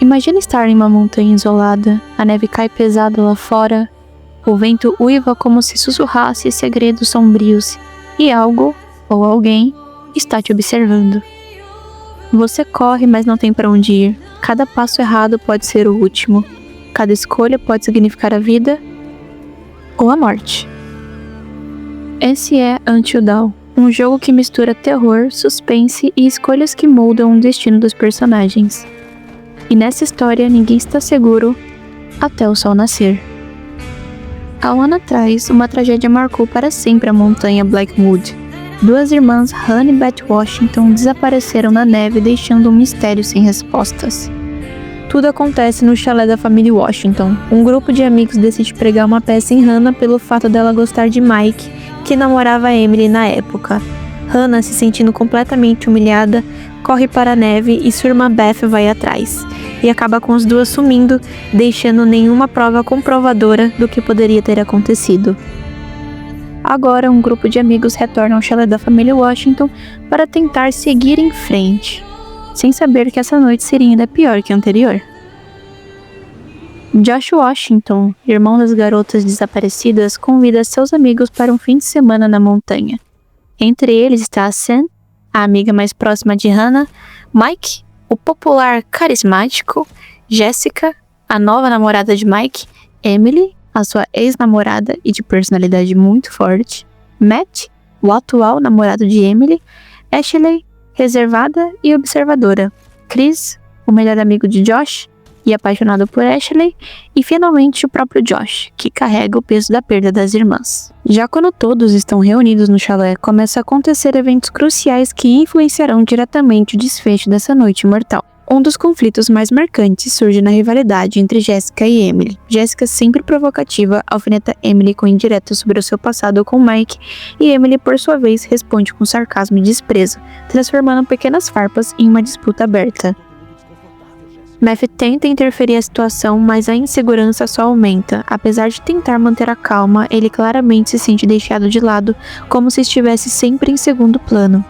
Imagina estar em uma montanha isolada, a neve cai pesada lá fora, o vento uiva como se sussurrasse segredos sombrios e algo, ou alguém, está te observando. Você corre, mas não tem para onde ir. Cada passo errado pode ser o último. Cada escolha pode significar a vida ou a morte. Esse é Until Dawn, um jogo que mistura terror, suspense e escolhas que moldam o destino dos personagens. E nessa história ninguém está seguro até o sol nascer. Há um ano atrás, uma tragédia marcou para sempre a montanha Blackwood. Duas irmãs, Hannah e Beth Washington, desapareceram na neve, deixando um mistério sem respostas. Tudo acontece no chalé da família Washington. Um grupo de amigos decide pregar uma peça em Hannah pelo fato dela gostar de Mike, que namorava Emily na época. Hannah, se sentindo completamente humilhada, corre para a neve e sua irmã Beth vai atrás, e acaba com as duas sumindo, deixando nenhuma prova comprovadora do que poderia ter acontecido. Agora, um grupo de amigos retorna ao chalé da família Washington para tentar seguir em frente, sem saber que essa noite seria ainda pior que a anterior. Josh Washington, irmão das garotas desaparecidas, convida seus amigos para um fim de semana na montanha. Entre eles está a Sam, a amiga mais próxima de Hannah, Mike, o popular carismático, Jessica, a nova namorada de Mike, Emily, a sua ex-namorada e de personalidade muito forte, Matt, o atual namorado de Emily, Ashley, reservada e observadora, Chris, o melhor amigo de Josh e apaixonado por Ashley, e finalmente o próprio Josh, que carrega o peso da perda das irmãs. Já quando todos estão reunidos no chalé, começam a acontecer eventos cruciais que influenciarão diretamente o desfecho dessa noite mortal. Um dos conflitos mais marcantes surge na rivalidade entre Jessica e Emily. Jessica, sempre provocativa, alfineta Emily com indiretas sobre o seu passado com Mike, e Emily, por sua vez, responde com sarcasmo e desprezo, transformando pequenas farpas em uma disputa aberta. Matthew tenta interferir a situação, mas a insegurança só aumenta. Apesar de tentar manter a calma, ele claramente se sente deixado de lado, como se estivesse sempre em segundo plano.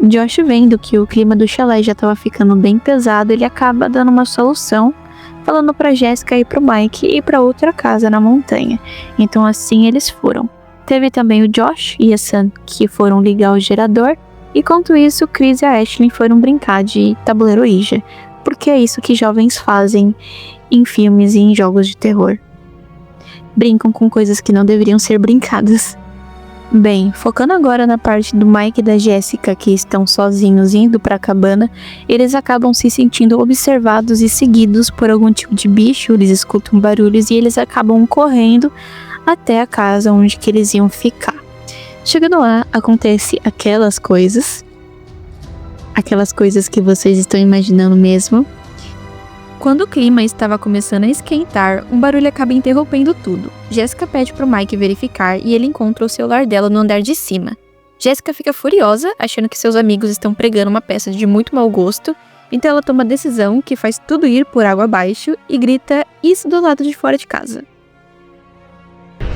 Josh, vendo que o clima do chalé já estava ficando bem pesado, ele acaba dando uma solução, falando para Jessica ir pro Mike e ir para outra casa na montanha. Então assim eles foram. Teve também o Josh e a Sam, que foram ligar o gerador, e enquanto isso, Chris e a Ashley foram brincar de tabuleiro Ouija, porque é isso que jovens fazem em filmes e em jogos de terror. Brincam com coisas que não deveriam ser brincadas. Bem, focando agora na parte do Mike e da Jessica, que estão sozinhos indo para a cabana, eles acabam se sentindo observados e seguidos por algum tipo de bicho, eles escutam barulhos e eles acabam correndo até a casa onde que eles iam ficar. Chegando lá, acontece aquelas coisas que vocês estão imaginando mesmo. Quando o clima estava começando a esquentar, um barulho acaba interrompendo tudo. Jessica pede pro Mike verificar e ele encontra o celular dela no andar de cima. Jessica fica furiosa, achando que seus amigos estão pregando uma peça de muito mau gosto, então ela toma a decisão que faz tudo ir por água abaixo e grita isso do lado de fora de casa.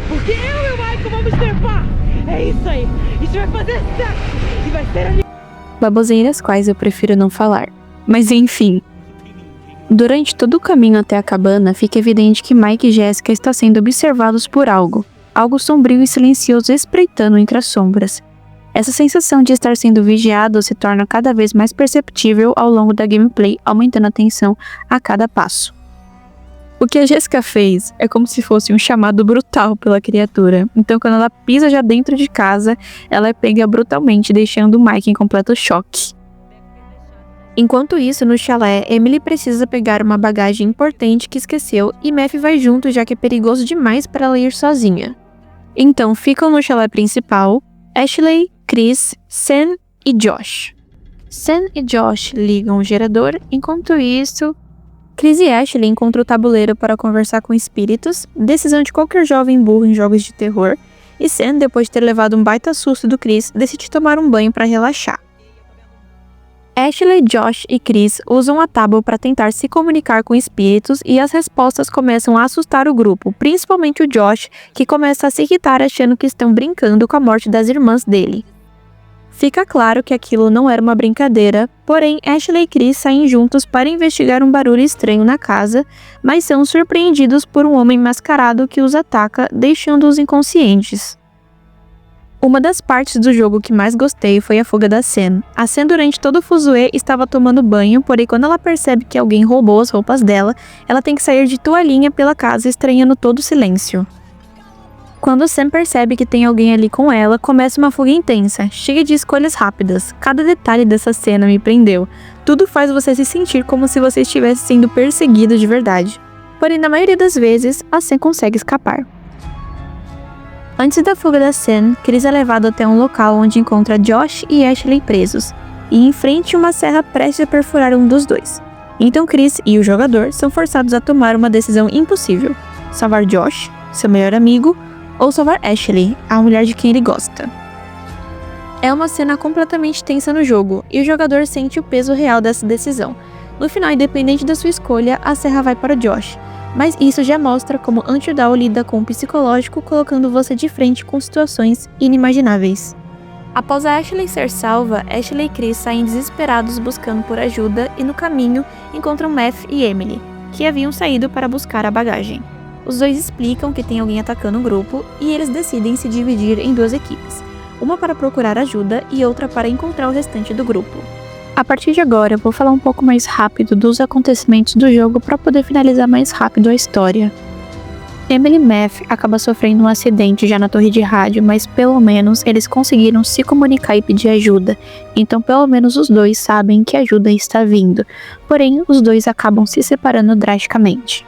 Porque eu e o Mike vamos trepar! É isso aí! Isso vai fazer sexo! E vai ser ali! Baboseiras quais eu prefiro não falar. Mas enfim. Durante todo o caminho até a cabana, fica evidente que Mike e Jessica estão sendo observados por algo sombrio e silencioso espreitando entre as sombras. Essa sensação de estar sendo vigiado se torna cada vez mais perceptível ao longo da gameplay, aumentando a tensão a cada passo. O que a Jessica fez é como se fosse um chamado brutal pela criatura, então quando ela pisa já dentro de casa, ela é pega brutalmente, deixando o Mike em completo choque. Enquanto isso, no chalé, Emily precisa pegar uma bagagem importante que esqueceu e Matthew vai junto, já que é perigoso demais para ela ir sozinha. Então ficam no chalé principal Ashley, Chris, Sam e Josh. Sam e Josh ligam o gerador, enquanto isso, Chris e Ashley encontram o tabuleiro para conversar com espíritos, decisão de qualquer jovem burro em jogos de terror, e Sam, depois de ter levado um baita susto do Chris, decide tomar um banho para relaxar. Ashley, Josh e Chris usam a tábua para tentar se comunicar com espíritos e as respostas começam a assustar o grupo, principalmente o Josh, que começa a se irritar achando que estão brincando com a morte das irmãs dele. Fica claro que aquilo não era uma brincadeira, porém Ashley e Chris saem juntos para investigar um barulho estranho na casa, mas são surpreendidos por um homem mascarado que os ataca, deixando-os inconscientes. Uma das partes do jogo que mais gostei foi a fuga da Sam. A Sam durante todo o fuzuê estava tomando banho, porém quando ela percebe que alguém roubou as roupas dela, ela tem que sair de toalhinha pela casa estranhando todo o silêncio. Quando Sam percebe que tem alguém ali com ela, começa uma fuga intensa, cheia de escolhas rápidas. Cada detalhe dessa cena me prendeu. Tudo faz você se sentir como se você estivesse sendo perseguido de verdade. Porém, na maioria das vezes, a Sam consegue escapar. Antes da fuga da Sam, Chris é levado até um local onde encontra Josh e Ashley presos, e em frente uma serra prestes a perfurar um dos dois. Então Chris e o jogador são forçados a tomar uma decisão impossível: salvar Josh, seu melhor amigo, ou salvar Ashley, a mulher de quem ele gosta. É uma cena completamente tensa no jogo, e o jogador sente o peso real dessa decisão. No final, independente da sua escolha, a serra vai para Josh, mas isso já mostra como Until Dawn lida com o psicológico, colocando você de frente com situações inimagináveis. Após a Ashley ser salva, Ashley e Chris saem desesperados buscando por ajuda e no caminho encontram Matt e Emily, que haviam saído para buscar a bagagem. Os dois explicam que tem alguém atacando o grupo e eles decidem se dividir em duas equipes, uma para procurar ajuda e outra para encontrar o restante do grupo. A partir de agora eu vou falar um pouco mais rápido dos acontecimentos do jogo para poder finalizar mais rápido a história. Emily e Matt acabam sofrendo um acidente já na torre de rádio, mas pelo menos eles conseguiram se comunicar e pedir ajuda, então pelo menos os dois sabem que a ajuda está vindo, porém os dois acabam se separando drasticamente.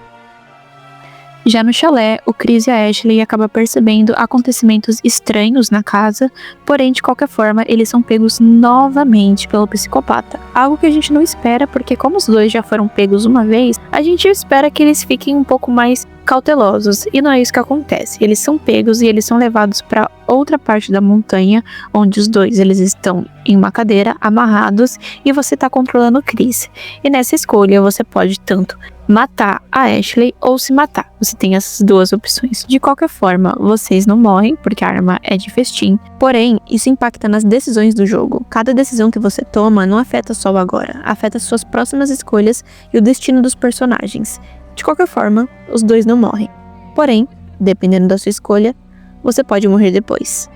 Já no chalé, o Chris e a Ashley acabam percebendo acontecimentos estranhos na casa, porém de qualquer forma eles são pegos novamente pelo psicopata. Algo que a gente não espera, porque como os dois já foram pegos uma vez, a gente espera que eles fiquem um pouco mais cautelosos, e não é isso que acontece. Eles são pegos e eles são levados para outra parte da montanha, onde os dois eles estão em uma cadeira, amarrados, e você está controlando o Chris. E nessa escolha você pode tanto matar a Ashley ou se matar. Você tem essas duas opções. De qualquer forma, vocês não morrem, porque a arma é de festim. Porém, isso impacta nas decisões do jogo. Cada decisão que você toma não afeta só o agora, afeta suas próximas escolhas e o destino dos personagens. De qualquer forma, os dois não morrem. Porém, dependendo da sua escolha, você pode morrer depois.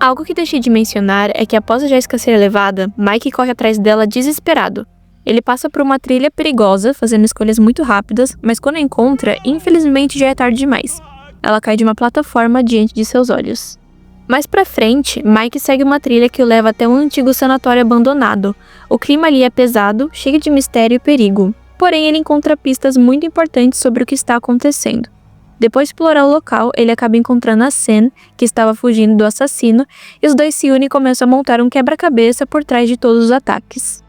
Algo que deixei de mencionar é que após a Jessica ser levada, Mike corre atrás dela desesperado. Ele passa por uma trilha perigosa, fazendo escolhas muito rápidas, mas quando a encontra, infelizmente já é tarde demais. Ela cai de uma plataforma diante de seus olhos. Mais pra frente, Mike segue uma trilha que o leva até um antigo sanatório abandonado. O clima ali é pesado, cheio de mistério e perigo. Porém, ele encontra pistas muito importantes sobre o que está acontecendo. Depois de explorar o local, ele acaba encontrando a Sam, que estava fugindo do assassino, e os dois se unem e começam a montar um quebra-cabeça por trás de todos os ataques.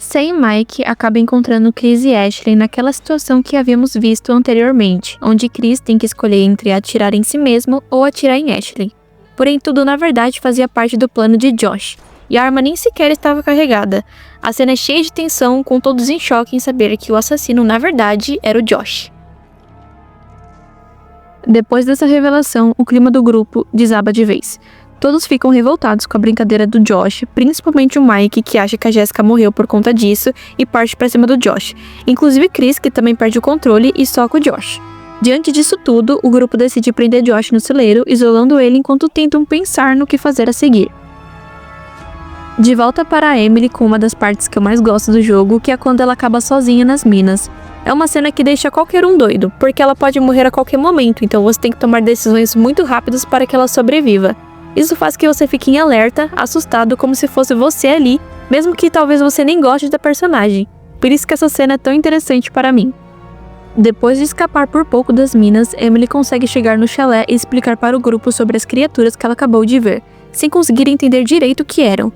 Sam e Mike acabam encontrando Chris e Ashley naquela situação que havíamos visto anteriormente, onde Chris tem que escolher entre atirar em si mesmo ou atirar em Ashley. Porém, tudo na verdade fazia parte do plano de Josh, e a arma nem sequer estava carregada. A cena é cheia de tensão, com todos em choque em saber que o assassino na verdade era o Josh. Depois dessa revelação, o clima do grupo desaba de vez. Todos ficam revoltados com a brincadeira do Josh, principalmente o Mike, que acha que a Jessica morreu por conta disso e parte pra cima do Josh. Inclusive Chris, que também perde o controle e soca o Josh. Diante disso tudo, o grupo decide prender Josh no celeiro, isolando ele enquanto tentam pensar no que fazer a seguir. De volta para a Emily com uma das partes que eu mais gosto do jogo, que é quando ela acaba sozinha nas minas. É uma cena que deixa qualquer um doido, porque ela pode morrer a qualquer momento, então você tem que tomar decisões muito rápidas para que ela sobreviva. Isso faz que você fique em alerta, assustado, como se fosse você ali, mesmo que talvez você nem goste da personagem. Por isso que essa cena é tão interessante para mim. Depois de escapar por pouco das minas, Emily consegue chegar no chalé e explicar para o grupo sobre as criaturas que ela acabou de ver, sem conseguir entender direito o que eram.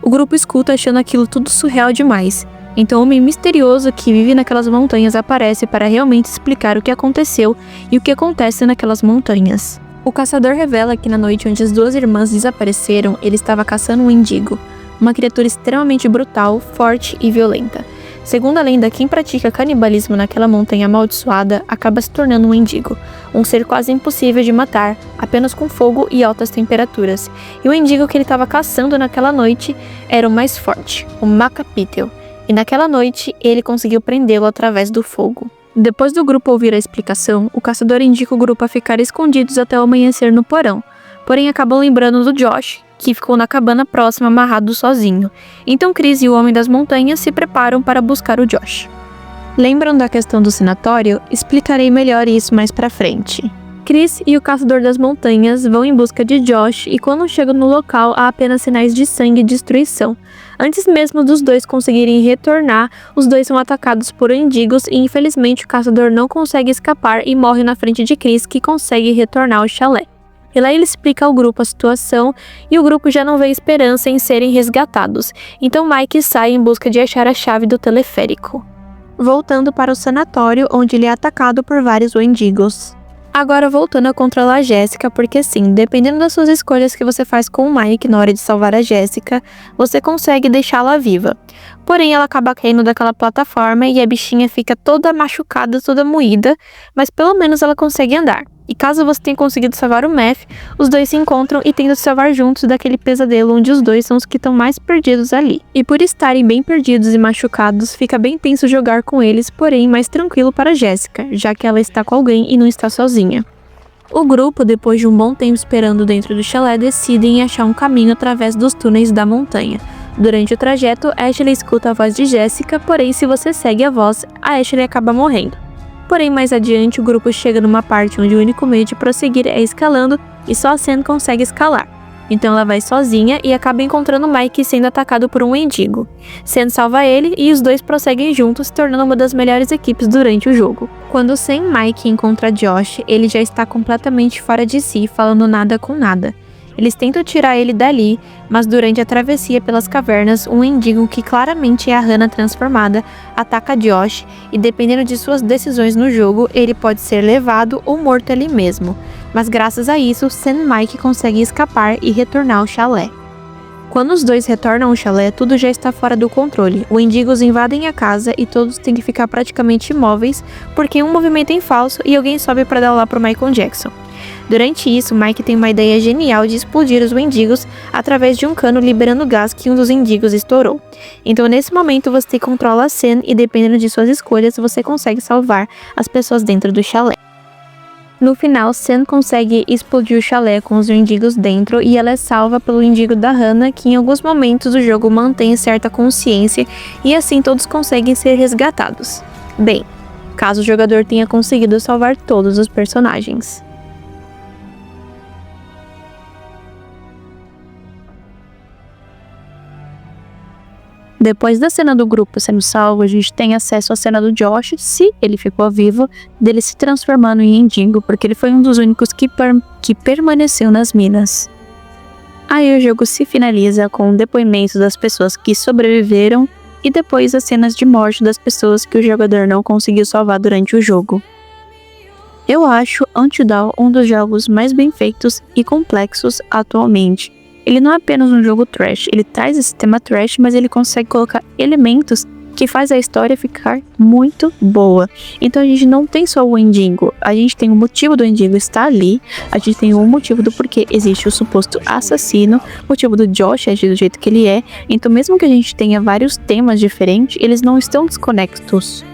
O grupo escuta achando aquilo tudo surreal demais. Então um homem misterioso que vive naquelas montanhas aparece para realmente explicar o que aconteceu e o que acontece naquelas montanhas. O caçador revela que na noite onde as duas irmãs desapareceram, ele estava caçando um Indigo, uma criatura extremamente brutal, forte e violenta. Segundo a lenda, quem pratica canibalismo naquela montanha amaldiçoada acaba se tornando um mendigo, um ser quase impossível de matar, apenas com fogo e altas temperaturas. E o mendigo que ele estava caçando naquela noite era o mais forte, o Macapiteu. E naquela noite, ele conseguiu prendê-lo através do fogo. Depois do grupo ouvir a explicação, o caçador indica o grupo a ficar escondidos até o amanhecer no porão. Porém, acabam lembrando do Josh, que ficou na cabana próxima amarrado sozinho. Então Chris e o Homem das Montanhas se preparam para buscar o Josh. Lembram da questão do sanatório? Explicarei melhor isso mais pra frente. Chris e o Caçador das Montanhas vão em busca de Josh e quando chegam no local há apenas sinais de sangue e destruição. Antes mesmo dos dois conseguirem retornar, os dois são atacados por mendigos e infelizmente o caçador não consegue escapar e morre na frente de Chris, que consegue retornar ao chalé. E lá ele explica ao grupo a situação e o grupo já não vê esperança em serem resgatados. Então Mike sai em busca de achar a chave do teleférico, voltando para o sanatório onde ele é atacado por vários mendigos. Agora voltando a controlar a Jessica, porque sim, dependendo das suas escolhas que você faz com o Mike na hora de salvar a Jessica, você consegue deixá-la viva. Porém, ela acaba caindo daquela plataforma e a bichinha fica toda machucada, toda moída, mas pelo menos ela consegue andar. E caso você tenha conseguido salvar o Matt, os dois se encontram e tentam se salvar juntos daquele pesadelo onde os dois são os que estão mais perdidos ali. E por estarem bem perdidos e machucados, fica bem tenso jogar com eles, porém mais tranquilo para Jessica, já que ela está com alguém e não está sozinha. O grupo, depois de um bom tempo esperando dentro do chalé, decidem achar um caminho através dos túneis da montanha. Durante o trajeto, Ashley escuta a voz de Jessica, porém se você segue a voz, a Ashley acaba morrendo. Porém, mais adiante, o grupo chega numa parte onde o único meio de prosseguir é escalando e só a Sam consegue escalar. Então ela vai sozinha e acaba encontrando Mike sendo atacado por um mendigo. Sam salva ele e os dois prosseguem juntos, se tornando uma das melhores equipes durante o jogo. Quando Sam e Mike encontra Josh, ele já está completamente fora de si, falando nada com nada. Eles tentam tirar ele dali, mas durante a travessia pelas cavernas, um mendigo que claramente é a Hannah transformada ataca Josh e dependendo de suas decisões no jogo, ele pode ser levado ou morto ali mesmo. Mas graças a isso, Sam e Mike conseguem escapar e retornar ao chalé. Quando os dois retornam ao chalé, tudo já está fora do controle. Os mendigos invadem a casa e todos têm que ficar praticamente imóveis porque um movimento é em falso e alguém sobe para dar lá pro Michael Jackson. Durante isso, Mike tem uma ideia genial de explodir os mendigos através de um cano liberando gás que um dos mendigos estourou. Então nesse momento você controla a Sam e dependendo de suas escolhas você consegue salvar as pessoas dentro do chalé. No final, Sam consegue explodir o chalé com os mendigos dentro e ela é salva pelo mendigo da Hannah, que em alguns momentos do jogo mantém certa consciência e assim todos conseguem ser resgatados. Bem, caso o jogador tenha conseguido salvar todos os personagens. Depois da cena do grupo sendo salvo, a gente tem acesso à cena do Josh, se ele ficou vivo, dele se transformando em mendigo, porque ele foi um dos únicos que permaneceu nas minas. Aí o jogo se finaliza com depoimentos das pessoas que sobreviveram e depois as cenas de morte das pessoas que o jogador não conseguiu salvar durante o jogo. Eu acho Until Dawn um dos jogos mais bem feitos e complexos atualmente. Ele não é apenas um jogo trash, ele traz esse tema trash, mas ele consegue colocar elementos que faz a história ficar muito boa. Então a gente não tem só o mendigo, a gente tem o motivo do mendigo estar ali, a gente tem o motivo do porquê existe o suposto assassino, o motivo do Josh agir do jeito que ele é. Então mesmo que a gente tenha vários temas diferentes, eles não estão desconexos.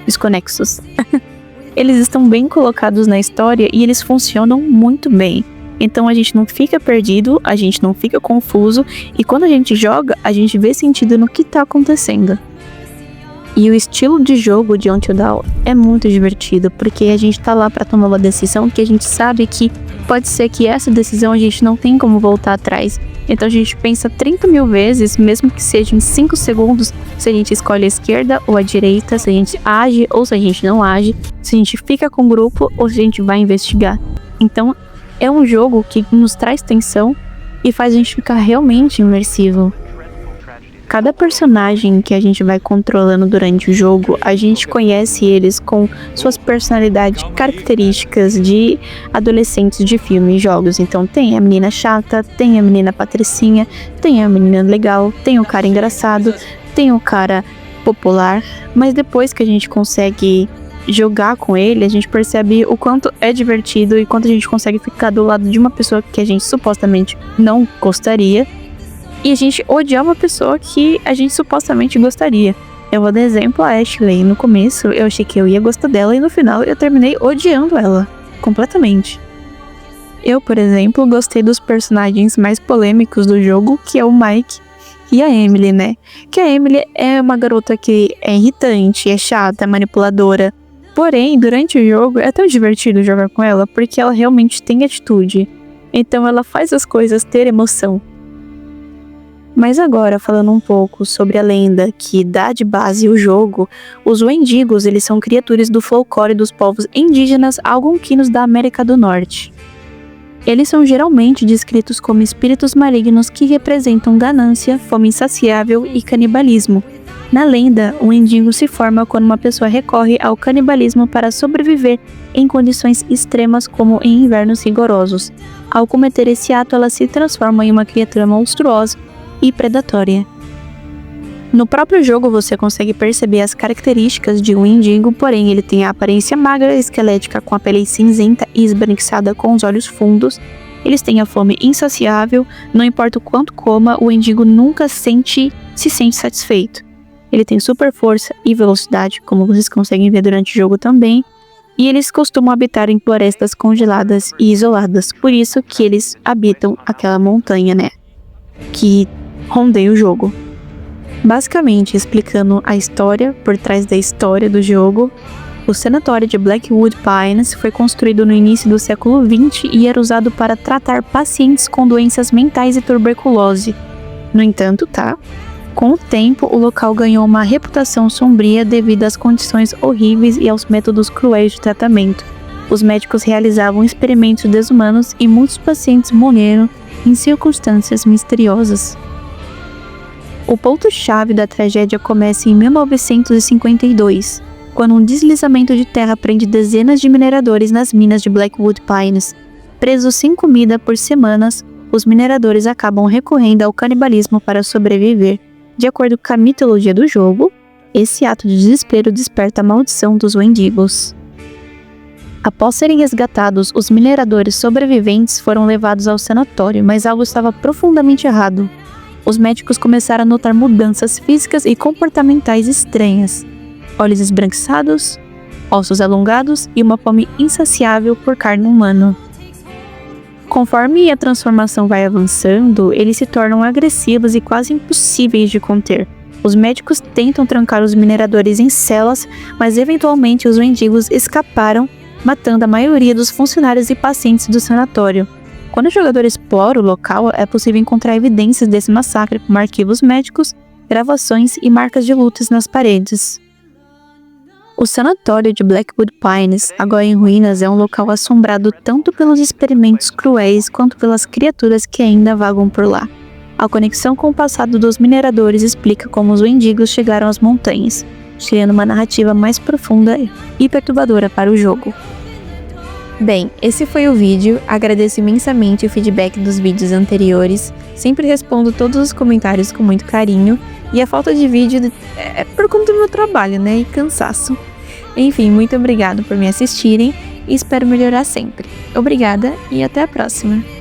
Eles estão bem colocados na história e eles funcionam muito bem. Então a gente não fica perdido, a gente não fica confuso e quando a gente joga, a gente vê sentido no que tá acontecendo. E o estilo de jogo de Until Dawn é muito divertido, porque a gente tá lá pra tomar uma decisão que a gente sabe que pode ser que essa decisão a gente não tem como voltar atrás. Então a gente pensa 30 mil vezes, mesmo que seja em 5 segundos, se a gente escolhe a esquerda ou a direita, se a gente age ou se a gente não age, se a gente fica com o grupo ou se a gente vai investigar. Então é um jogo que nos traz tensão e faz a gente ficar realmente imersivo. Cada personagem que a gente vai controlando durante o jogo, a gente conhece eles com suas personalidades características de adolescentes de filmes e jogos. Então tem a menina chata, tem a menina patricinha, tem a menina legal, tem o cara engraçado, tem o cara popular, mas depois que a gente consegue jogar com ele, a gente percebe o quanto é divertido e quanto a gente consegue ficar do lado de uma pessoa que a gente supostamente não gostaria e a gente odiar uma pessoa que a gente supostamente gostaria. Eu vou dar exemplo a Ashley. No começo eu achei que eu ia gostar dela e no final eu terminei odiando ela completamente. Eu, por exemplo, gostei dos personagens mais polêmicos do jogo, que é o Mike e a Emily, né? Que a Emily é uma garota que é irritante, é chata, é manipuladora. Porém, durante o jogo é tão divertido jogar com ela porque ela realmente tem atitude. Então ela faz as coisas ter emoção. Mas agora, falando um pouco sobre a lenda que dá de base o jogo, os Wendigos, eles são criaturas do folclore dos povos indígenas algonquinos da América do Norte. Eles são geralmente descritos como espíritos malignos que representam ganância, fome insaciável e canibalismo. Na lenda, o mendigo se forma quando uma pessoa recorre ao canibalismo para sobreviver em condições extremas como em invernos rigorosos. Ao cometer esse ato, ela se transforma em uma criatura monstruosa e predatória. No próprio jogo você consegue perceber as características de um mendigo, porém ele tem a aparência magra, esquelética, com a pele cinzenta e esbranquiçada com os olhos fundos. Eles têm a fome insaciável, não importa o quanto coma, o mendigo nunca se sente satisfeito. Ele tem super força e velocidade, como vocês conseguem ver durante o jogo também, e eles costumam habitar em florestas congeladas e isoladas, por isso que eles habitam aquela montanha, né, que rondeia o jogo. Basicamente, explicando a história por trás da história do jogo, o sanatório de Blackwood Pines foi construído no início do século XX e era usado para tratar pacientes com doenças mentais e tuberculose. No entanto, com o tempo, o local ganhou uma reputação sombria devido às condições horríveis e aos métodos cruéis de tratamento. Os médicos realizavam experimentos desumanos e muitos pacientes morreram em circunstâncias misteriosas. O ponto-chave da tragédia começa em 1952, quando um deslizamento de terra prende dezenas de mineradores nas minas de Blackwood Pines. Presos sem comida por semanas, os mineradores acabam recorrendo ao canibalismo para sobreviver. De acordo com a mitologia do jogo, esse ato de desespero desperta a maldição dos Wendigos. Após serem resgatados, os mineradores sobreviventes foram levados ao sanatório, mas algo estava profundamente errado. Os médicos começaram a notar mudanças físicas e comportamentais estranhas. Olhos esbranquiçados, ossos alongados e uma fome insaciável por carne humana. Conforme a transformação vai avançando, eles se tornam agressivos e quase impossíveis de conter. Os médicos tentam trancar os mineradores em celas, mas eventualmente os mendigos escaparam, matando a maioria dos funcionários e pacientes do sanatório. Quando o jogador explora o local, é possível encontrar evidências desse massacre, como arquivos médicos, gravações e marcas de lutas nas paredes. O sanatório de Blackwood Pines, agora em ruínas, é um local assombrado tanto pelos experimentos cruéis quanto pelas criaturas que ainda vagam por lá. A conexão com o passado dos mineradores explica como os Wendigos chegaram às montanhas, criando uma narrativa mais profunda e perturbadora para o jogo. Bem, esse foi o vídeo, agradeço imensamente o feedback dos vídeos anteriores, sempre respondo todos os comentários com muito carinho, e a falta de vídeo é por conta do meu trabalho, né, e cansaço. Enfim, muito obrigado por me assistirem e espero melhorar sempre. Obrigada e até a próxima!